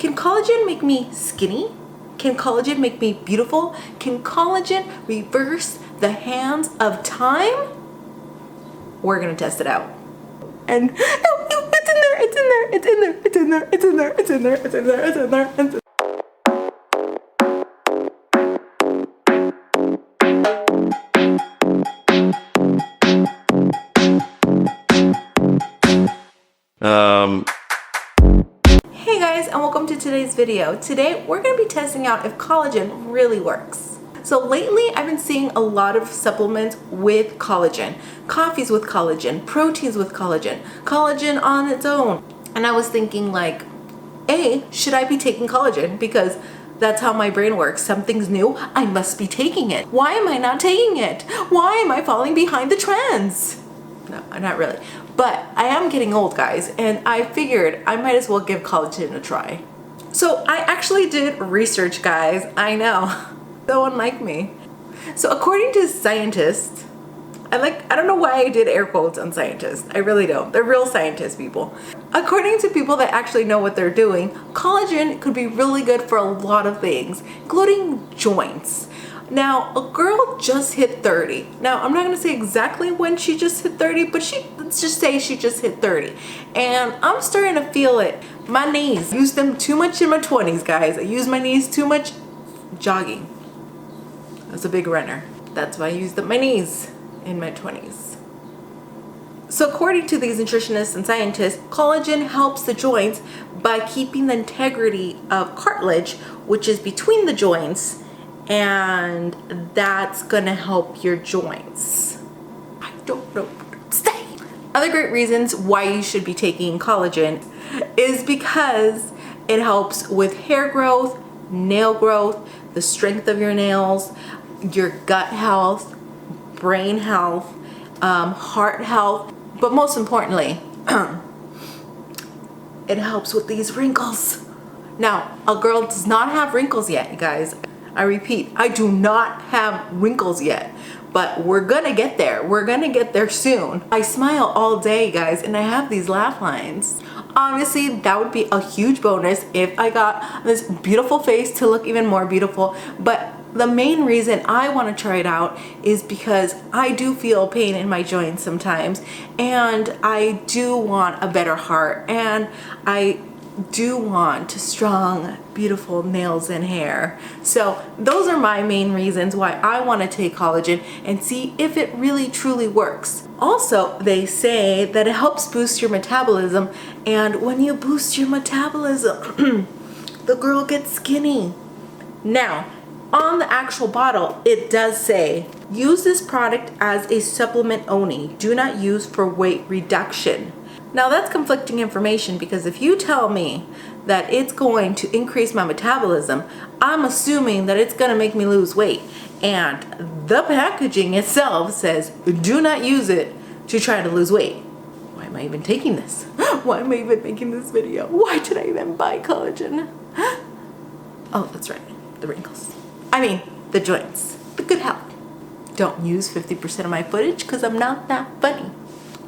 Can collagen make me skinny? Can collagen make me beautiful? Can collagen reverse the hands of time? We're gonna test it out. And it's in there, it's in there, it's in there, it's in there, it's in there, it's in there, it's in there, it's in there, it's in there. Hey guys, and welcome to today's video. Today we're going to be testing out if collagen really works. So lately I've been seeing a lot of supplements with collagen, coffees with collagen, proteins with collagen, collagen on its own. And I was thinking like, should I be taking collagen? Because that's how my brain works. Something's new, I must be taking it. Why am I not taking it? Why am I falling behind the trends? No, not really. But I am getting old, guys, and I figured I might as well give collagen a try. So I actually did research, guys. I know, so unlike me. So according to scientists, I don't know why I did air quotes on scientists. I really don't. They're real scientists, people. According to people that actually know what they're doing, collagen could be really good for a lot of things, including joints. Now, a girl just hit 30. Now, I'm not going to say exactly when she just hit 30, but let's just say she just hit 30. And I'm starting to feel it. My knees. I used them too much in my 20s, guys. I used my knees too much jogging. I was a big runner. That's why I used my knees in my 20s. So according to these nutritionists and scientists, collagen helps the joints by keeping the integrity of cartilage, which is between the joints, and that's gonna help your joints. I don't know. Stay. Other great reasons why you should be taking collagen is because it helps with hair growth, nail growth, the strength of your nails, your gut health, brain health, heart health, but most importantly, it helps with these wrinkles. Now, a girl does not have wrinkles yet, you guys. I repeat, I do not have wrinkles yet, but we're gonna get there. We're gonna get there soon. I smile all day, guys, and I have these laugh lines. Obviously, that would be a huge bonus if I got this beautiful face to look even more beautiful, but the main reason I want to try it out is because I do feel pain in my joints sometimes, and I do want a better heart, and I do want strong, beautiful nails and hair. So those are my main reasons why I want to take collagen and see if it really truly works. Also, they say that it helps boost your metabolism, and when you boost your metabolism, the girl gets skinny. Now, on the actual bottle, it does say, use this product as a supplement only. Do not use for weight reduction. Now that's conflicting information, because if you tell me that it's going to increase my metabolism, I'm assuming that it's going to make me lose weight. And the packaging itself says, do not use it to try to lose weight. Why am I even taking this? Why am I even making this video? Why did I even buy collagen? Oh, that's right. The wrinkles. I mean, the joints. The good health. Don't use 50% of my footage because I'm not that funny.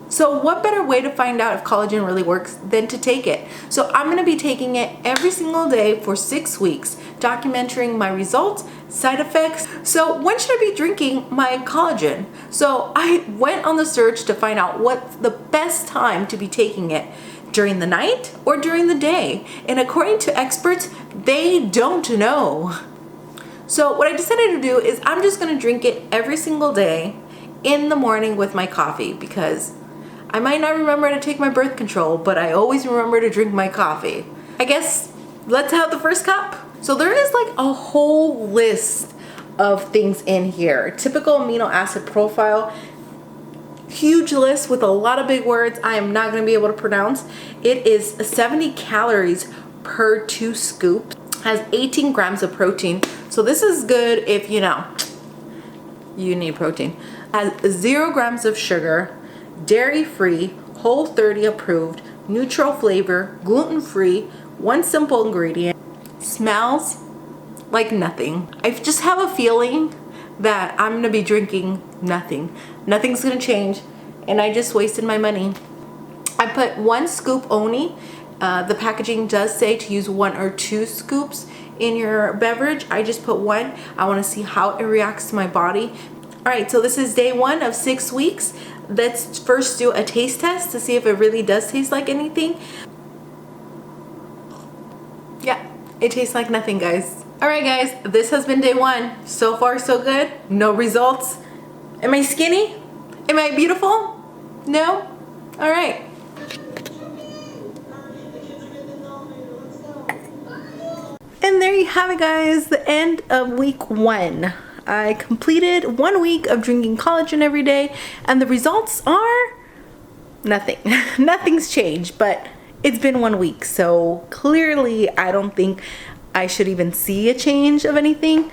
So what better way to find out if collagen really works than to take it? So I'm going to be taking it every single day for 6 weeks, documenting my results, side effects. So when should I be drinking my collagen? So I went on the search to find out what's the best time to be taking it. During the night or during the day? And according to experts, they don't know. So what I decided to do is I'm just going to drink it every single day in the morning with my coffee, because I might not remember to take my birth control, but I always remember to drink my coffee. I guess let's have the first cup. So there is like a whole list of things in here. Typical amino acid profile. Huge list with a lot of big words I am not going to be able to pronounce. It is 70 calories per 2 scoops. Has 18 grams of protein. So this is good if you need protein. Has 0 grams of sugar, dairy-free, Whole30 approved, neutral flavor, gluten-free, 1 simple ingredient. Smells like nothing. I just have a feeling that I'm gonna be drinking nothing. Nothing's gonna change, and I just wasted my money. I put 1 scoop only The packaging does say to use 1 or 2 scoops in your beverage. I just put 1. I want to see how it reacts to my body. All right, so this is day 1 of 6 weeks. Let's first do a taste test to see if it really does taste like anything. Yeah, it tastes like nothing, guys. All right, guys, this has been day 1. So far, so good. No results. Am I skinny? Am I beautiful? No? All right. And there you have it, guys, the end of week 1. I completed 1 week of drinking collagen every day, and the results are nothing. Nothing's changed, but it's been 1 week, so clearly I don't think I should even see a change of anything.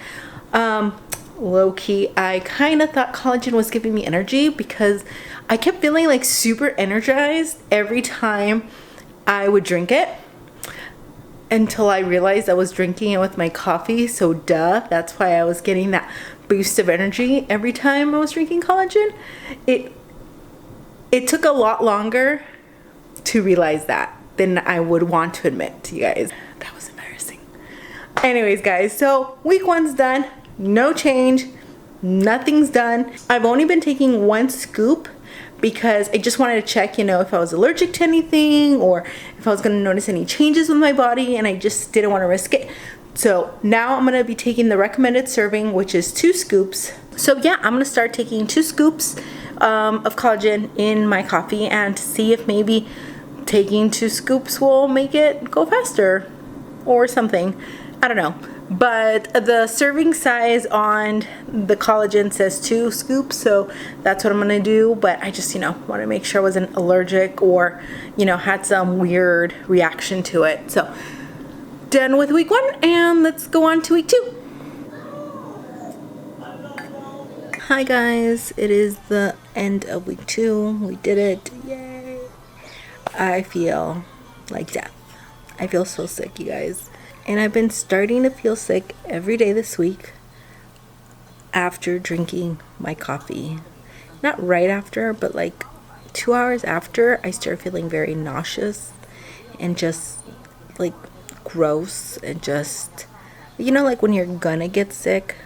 Low-key, I kind of thought collagen was giving me energy because I kept feeling like super energized every time I would drink it, until I realized I was drinking it with my coffee. So duh, that's why I was getting that boost of energy every time I was drinking collagen. It took a lot longer to realize that than I would want to admit to you guys. That was embarrassing. Anyways, guys, so week 1's done. No change. Nothing's done. I've only been taking 1 scoop because I just wanted to check, if I was allergic to anything or if I was going to notice any changes with my body, and I just didn't want to risk it. So now I'm going to be taking the recommended serving, which is 2 scoops. So yeah, I'm going to start taking 2 scoops of collagen in my coffee, and to see if maybe taking 2 scoops will make it go faster or something. I don't know. But the serving size on the collagen says 2 scoops, so that's what I'm gonna do. But I just, want to make sure I wasn't allergic or, had some weird reaction to it. So done with week 1, and let's go on to week 2. Hi guys, it is the end of week 2. We did it, yay! I feel like death. I feel so sick, you guys. And I've been starting to feel sick every day this week after drinking my coffee. Not right after, but like 2 hours after, I start feeling very nauseous and just like gross, and just, like when you're gonna get sick,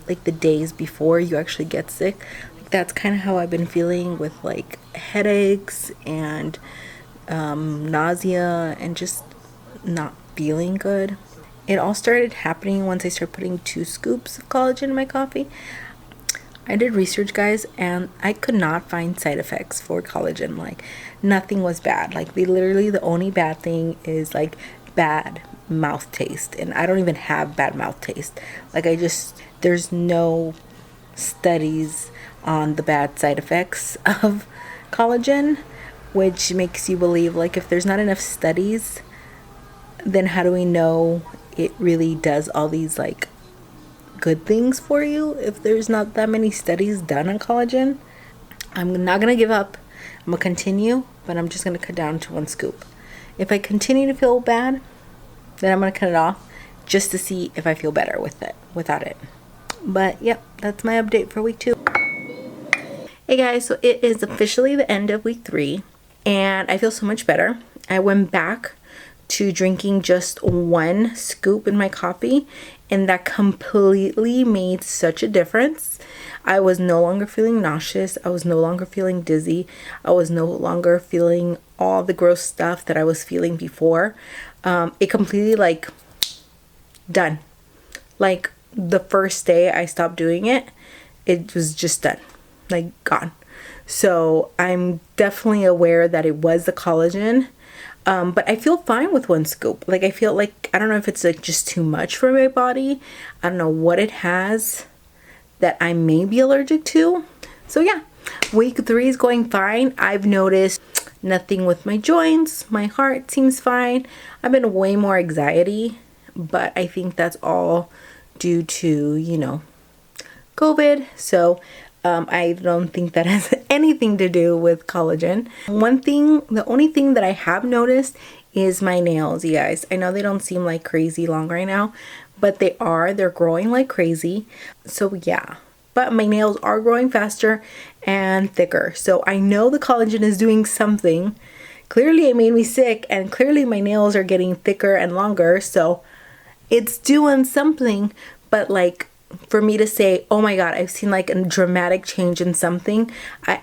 like the days before you actually get sick. Like that's kind of how I've been feeling, with like headaches and nausea and just not feeling good. It all started happening once I started putting 2 scoops of collagen in my coffee. I did research, guys, and I could not find side effects for collagen. Like nothing was bad. Like the only bad thing is like bad mouth taste, and I don't even have bad mouth taste. Like there's no studies on the bad side effects of collagen, which makes you believe, like, if there's not enough studies, then how do we know it really does all these like good things for you if there's not that many studies done on collagen? I'm not gonna give up. I'm gonna continue, but I'm just gonna cut down to 1 scoop. If I continue to feel bad, then I'm gonna cut it off just to see if I feel better without it. But yep, that's my update for week 2. Hey guys, so it is officially the end of week 3, and I feel so much better. I went back to drinking just 1 scoop in my coffee, and that completely made such a difference. I was no longer feeling nauseous. I was no longer feeling dizzy. I was no longer feeling all the gross stuff that I was feeling before. It completely like done. Like the first day I stopped doing it, it was just done, like gone. So I'm definitely aware that it was the collagen. But I feel fine with 1 scoop. Like I feel like, I don't know if it's like just too much for my body. I don't know what it has that I may be allergic to. So yeah, week 3 is going fine. I've noticed nothing with my joints. My heart seems fine. I've been way more anxiety, but I think that's all due to, COVID. So I don't think that has anything to do with collagen. The only thing that I have noticed is my nails, you guys. I know they don't seem like crazy long right now, but they're growing like crazy. So yeah, but my nails are growing faster and thicker. So I know the collagen is doing something clearly it made me sick, and clearly my nails are getting thicker and longer, so it's doing something. But like, for me to say, oh my god, I've seen like a dramatic change in something,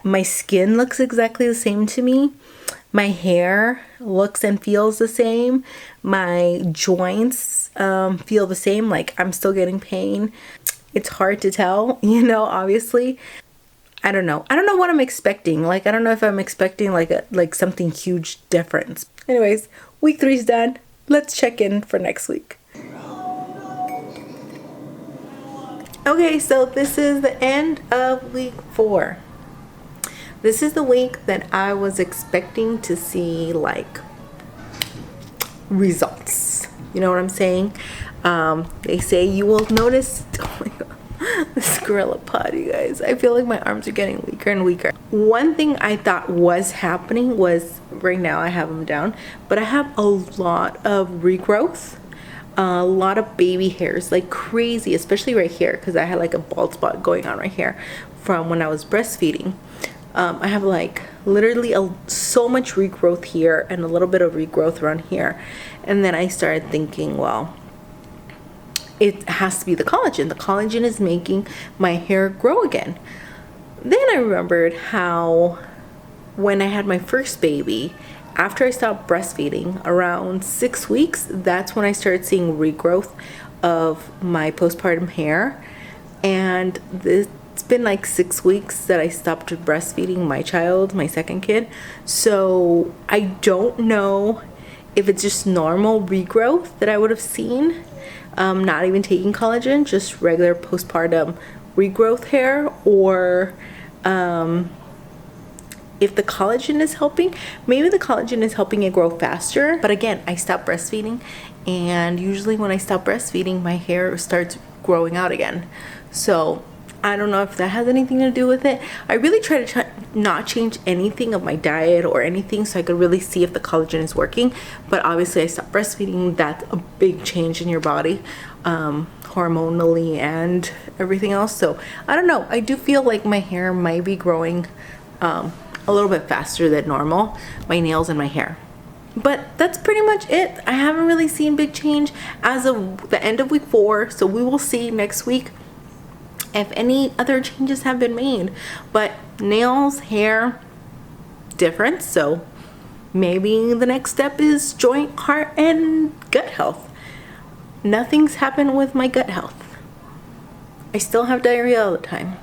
my skin looks exactly the same to me. My hair looks and feels the same. My joints feel the same. Like, I'm still getting pain. It's hard to tell, you know, obviously. I don't know. I don't know what I'm expecting. Like, I don't know if I'm expecting like something huge difference. Anyways, week 3's done. Let's check in for next week. Okay, so this is the end of week 4. This is the week that I was expecting to see like results. You know what I'm saying? They say you will notice, oh my god, this gorilla pod, you guys. I feel like my arms are getting weaker and weaker. One thing I thought was happening was, right now I have them down, but I have a lot of regrowth. A lot of baby hairs, like crazy, especially right here, because I had like a bald spot going on right here from when I was breastfeeding. I have like literally so much regrowth here and a little bit of regrowth around here. And then I started thinking, well, it has to be the collagen. The collagen is making my hair grow again. Then I remembered how when I had my first baby, after I stopped breastfeeding, around 6 weeks, that's when I started seeing regrowth of my postpartum hair. And it's been like 6 weeks that I stopped breastfeeding my child, my second kid. So I don't know if it's just normal regrowth that I would have seen, not even taking collagen, just regular postpartum regrowth hair, or if the collagen is helping. Maybe the collagen is helping it grow faster. But again, I stopped breastfeeding, and usually when I stop breastfeeding, my hair starts growing out again. So I don't know if that has anything to do with it. I really try to not change anything of my diet or anything so I could really see if the collagen is working. But obviously I stopped breastfeeding. That's a big change in your body, hormonally and everything else. So I don't know. I do feel like my hair might be growing a little bit faster than normal, my nails and my hair. But that's pretty much it. I haven't really seen big change as of the end of week 4, so we will see next week if any other changes have been made. But nails, hair, different, so maybe the next step is joint, heart, and gut health. Nothing's happened with my gut health. I still have diarrhea all the time.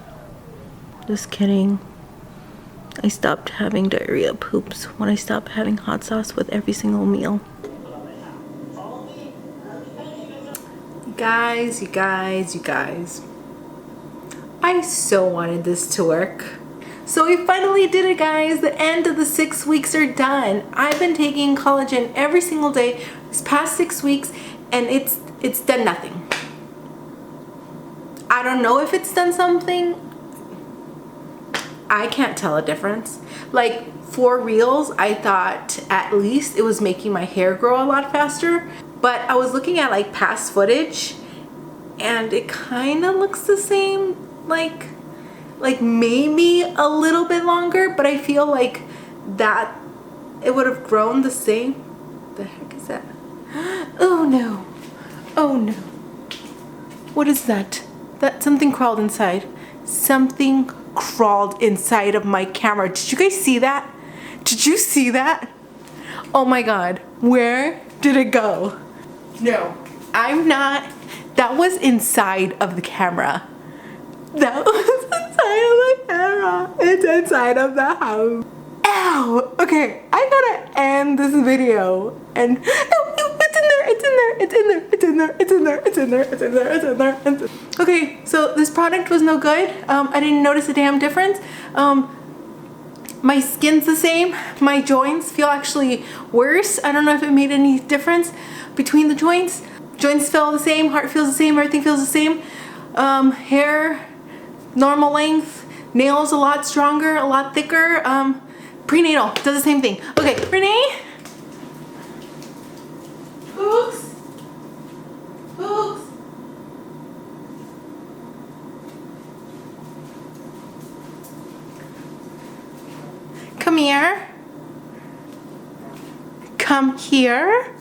Just kidding. I stopped having diarrhea poops when I stopped having hot sauce with every single meal. You guys. I so wanted this to work. So we finally did it, guys. The end of the 6 weeks are done. I've been taking collagen every single day this past 6 weeks, and it's done nothing. I don't know if it's done something. I can't tell a difference. Like, for reals, I thought at least it was making my hair grow a lot faster. But I was looking at like past footage, and it kind of looks the same. Like maybe a little bit longer, but I feel like that it would have grown the same. The heck is that? Oh no. Oh no. What is that? That something crawled inside. Something crawled inside of my camera. Did you guys see that? Did you see that? Oh my god. Where did it go? No, I'm not. That was inside of the camera. That was inside of the camera. It's inside of the house. Ow! Okay, I gotta end this video. And it's in there. Okay, so this product was no good. I didn't notice a damn difference. My skin's the same. My joints feel actually worse. I don't know if it made any difference between the joints. Joints feel the same, heart feels the same, everything feels the same. Hair, normal length. Nails a lot stronger, a lot thicker. Prenatal does the same thing. Okay, Renee. Books. Come here. come here